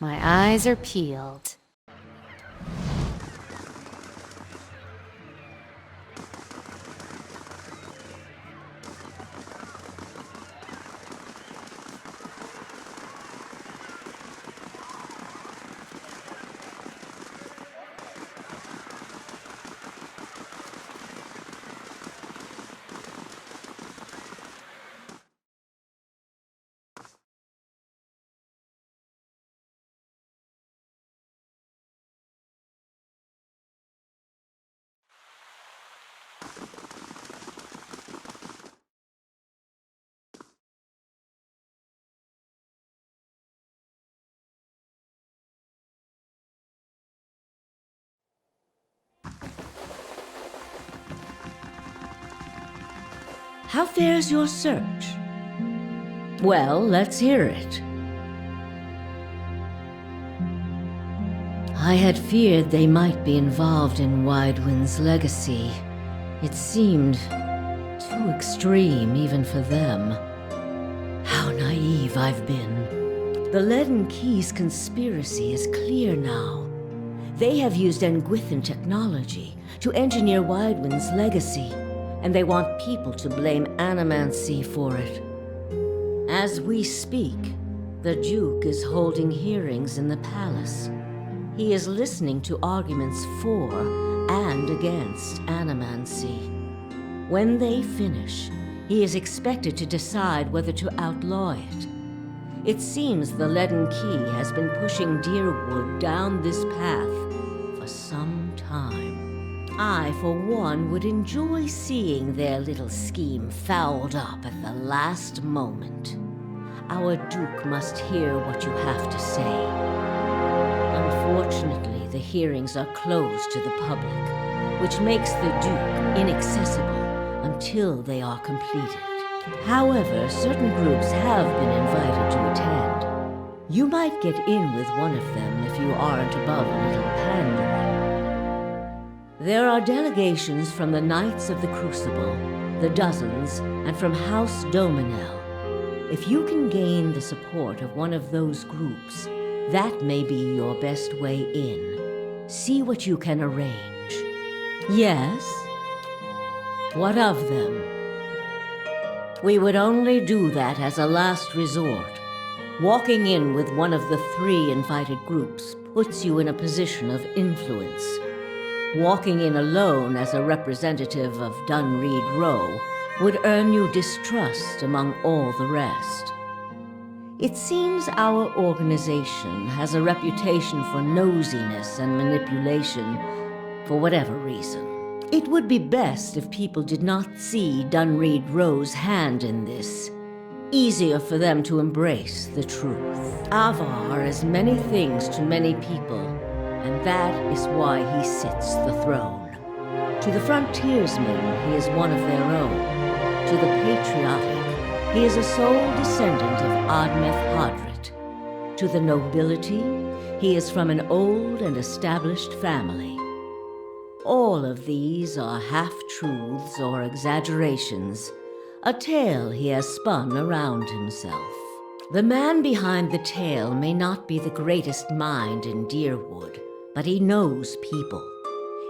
My eyes are peeled. How fares your search? Well, let's hear it. I had feared they might be involved in Widewind's legacy. It seemed too extreme even for them. How naive I've been. The Leaden Key's conspiracy is clear now. They have used Engwithan technology to engineer Widewind's legacy, and they want people to blame Animancy for it. As we speak, the Duke is holding hearings in the palace. He is listening to arguments for and against Animancy. When they finish, he is expected to decide whether to outlaw it. It seems the Leaden Key has been pushing Deerwood down this path for some time. I, for one, would enjoy seeing their little scheme fouled up at the last moment. Our Duke must hear what you have to say. Unfortunately, the hearings are closed to the public, which makes the Duke inaccessible until they are completed. However, certain groups have been invited to attend. You might get in with one of them if you aren't above a little pandering. There are delegations from the Knights of the Crucible, the Dozens, and from House Dominel. If you can gain the support of one of those groups, that may be your best way in. See what you can arrange. Yes? What of them? We would only do that as a last resort. Walking in with one of the 3 invited groups puts you in a position of influence. Walking in alone as a representative of Dunreed Row would earn you distrust among all the rest. It seems our organization has a reputation for nosiness and manipulation for whatever reason. It would be best if people did not see Dunreed Row's hand in this. Easier for them to embrace the truth. Avar is many things to many people, and that is why he sits the throne. To the frontiersmen, he is one of their own. To the patriotic, he is a sole descendant of Admeth Hadrit. To the nobility, he is from an old and established family. All of these are half-truths or exaggerations, a tale he has spun around himself. The man behind the tale may not be the greatest mind in Deerwood, but he knows people.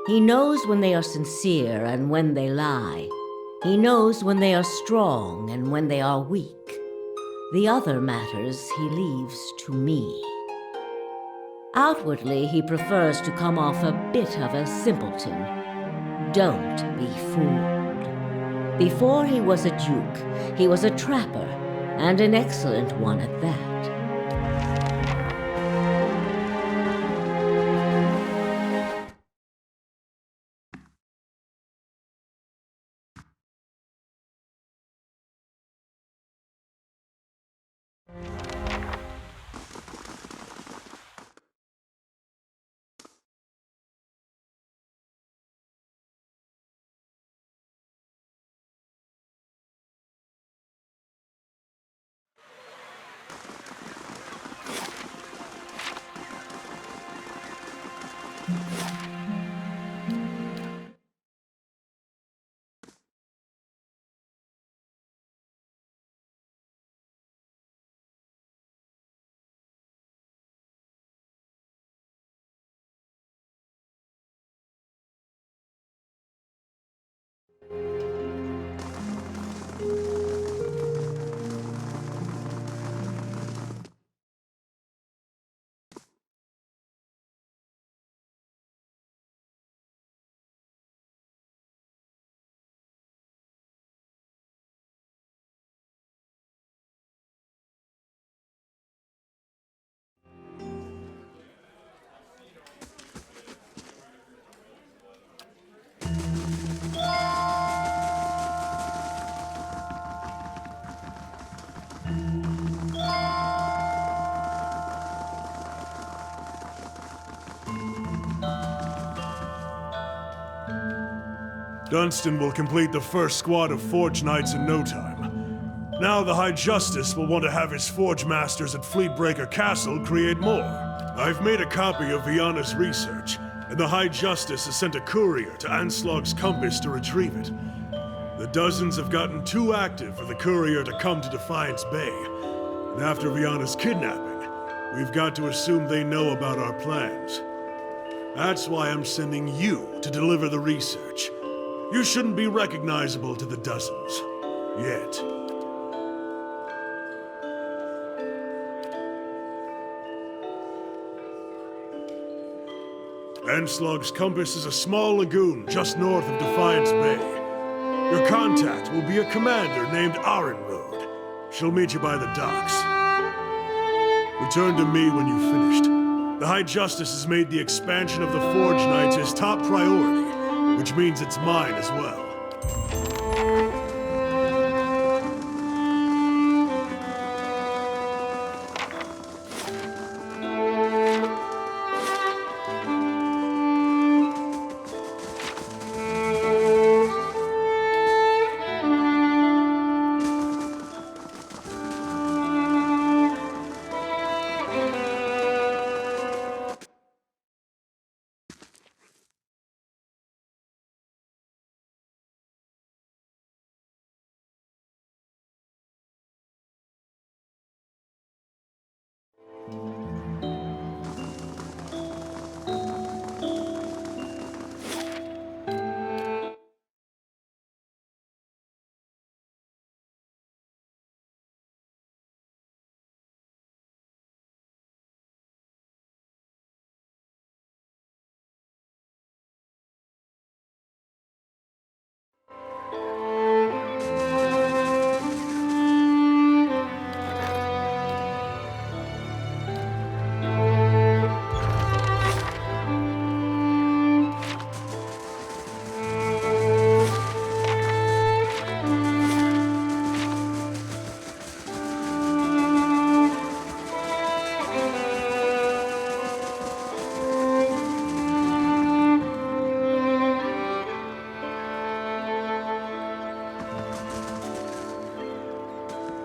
He knows when they are sincere and when they lie. He knows when they are strong and when they are weak. The other matters he leaves to me. Outwardly, he prefers to come off a bit of a simpleton. Don't be fooled. Before he was a duke, he was a trapper, and an excellent one at that. Dunstan will complete the first squad of Forge Knights in no time. Now the High Justice will want to have his Forge Masters at Fleetbreaker Castle create more. I've made a copy of Viana's research, and the High Justice has sent a courier to Anslog's Compass to retrieve it. The dozens have gotten too active for the courier to come to Defiance Bay, and after Viana's kidnapping, we've got to assume they know about our plans. That's why I'm sending you to deliver the research. You shouldn't be recognizable to the dozens. Yet. Anslog's Compass is a small lagoon just north of Defiance Bay. Your contact will be a commander named Arenroad. She'll meet you by the docks. Return to me when you've finished. The High Justice has made the expansion of the Forge Knights his top priority, which means it's mine as well.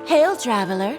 Hail, traveler.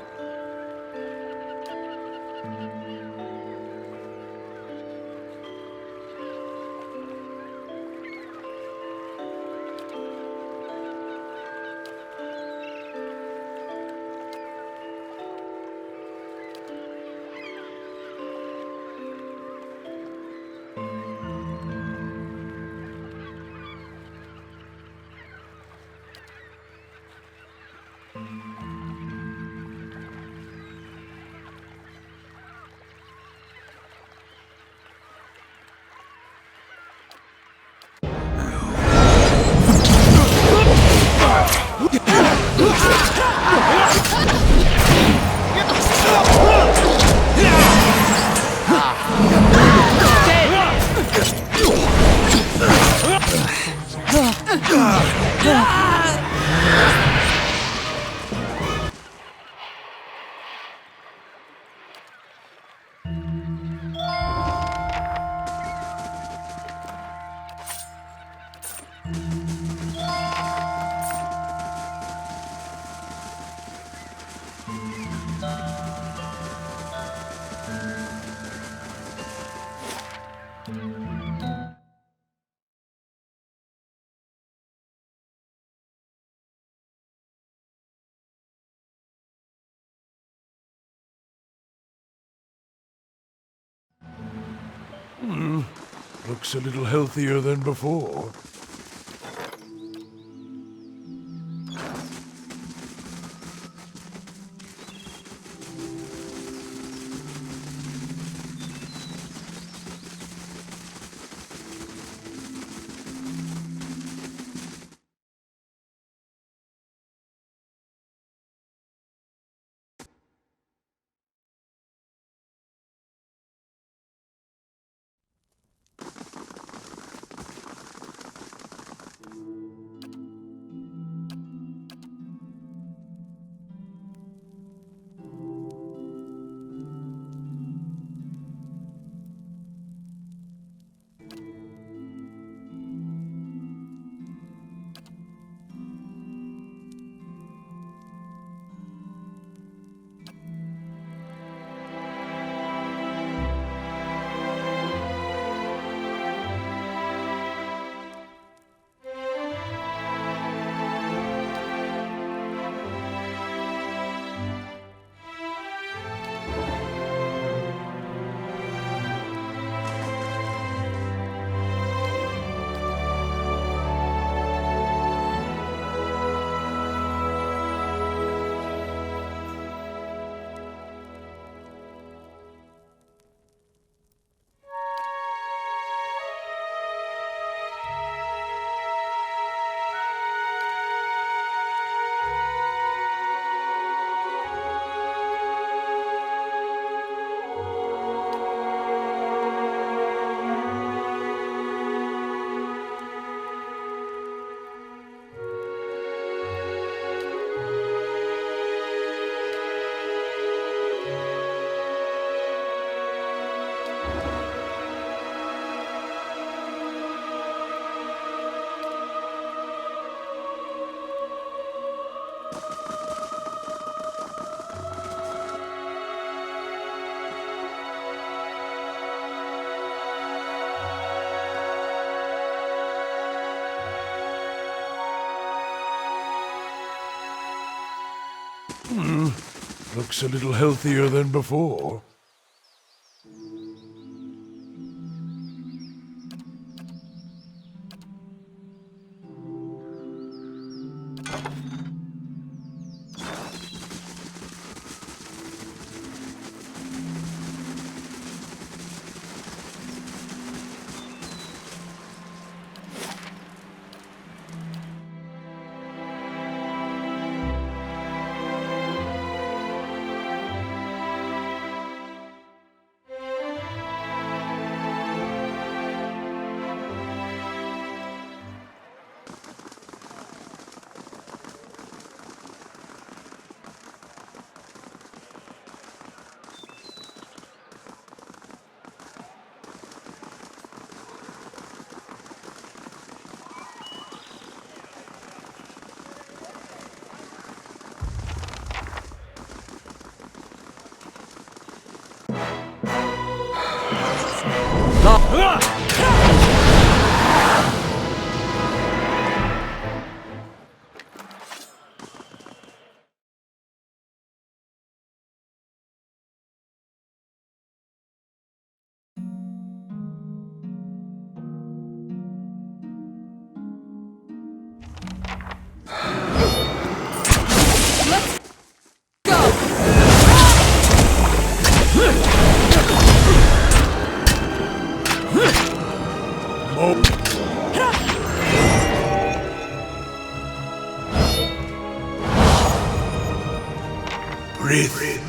Looks a little healthier than before. Looks a little healthier than before.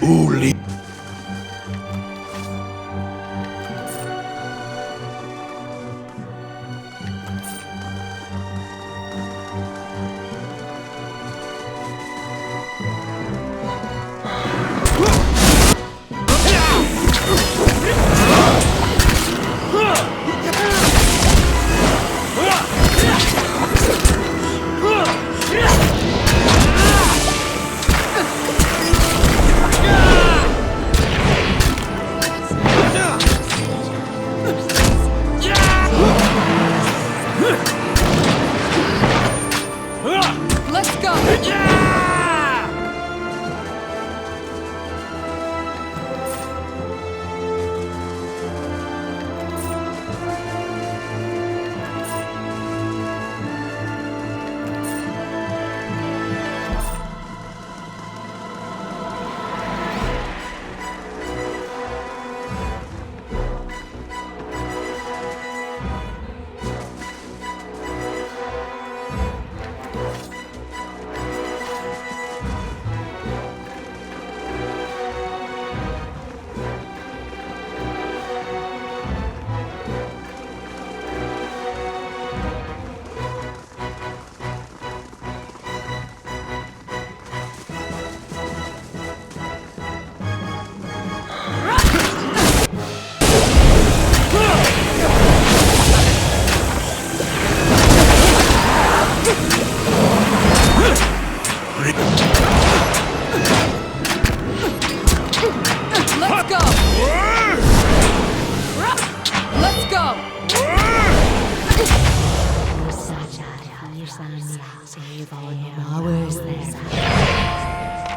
Uli. Let's go!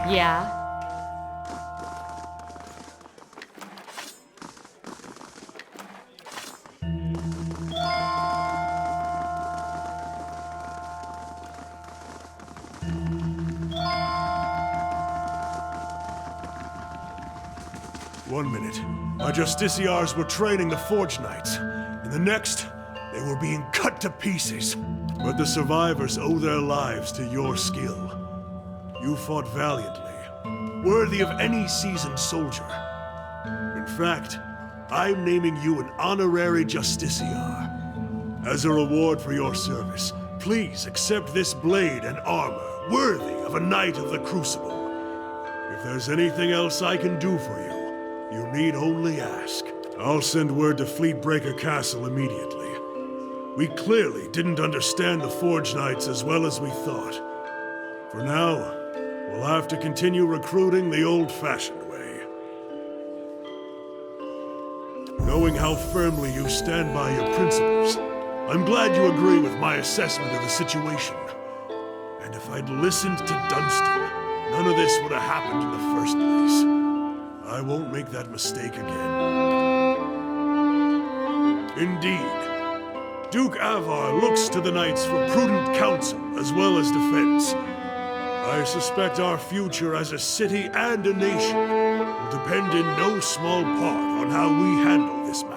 Yeah. One minute, my justiciars were training the Forge Knights. In the next, they were being cut to pieces. But the survivors owe their lives to your skill. You fought valiantly, worthy of any seasoned soldier. In fact, I'm naming you an honorary justiciar. As a reward for your service, please accept this blade and armor, worthy of a Knight of the Crucible. If there's anything else I can do for you, you need only ask. I'll send word to Fleetbreaker Castle immediately. We clearly didn't understand the Forge Knights as well as we thought. For now, we'll have to continue recruiting the old-fashioned way. Knowing how firmly you stand by your principles, I'm glad you agree with my assessment of the situation. And if I'd listened to Dunstan, none of this would have happened in the first place. I won't make that mistake again. Indeed, Duke Avar looks to the knights for prudent counsel as well as defense. I suspect our future as a city and a nation will depend in no small part on how we handle this matter.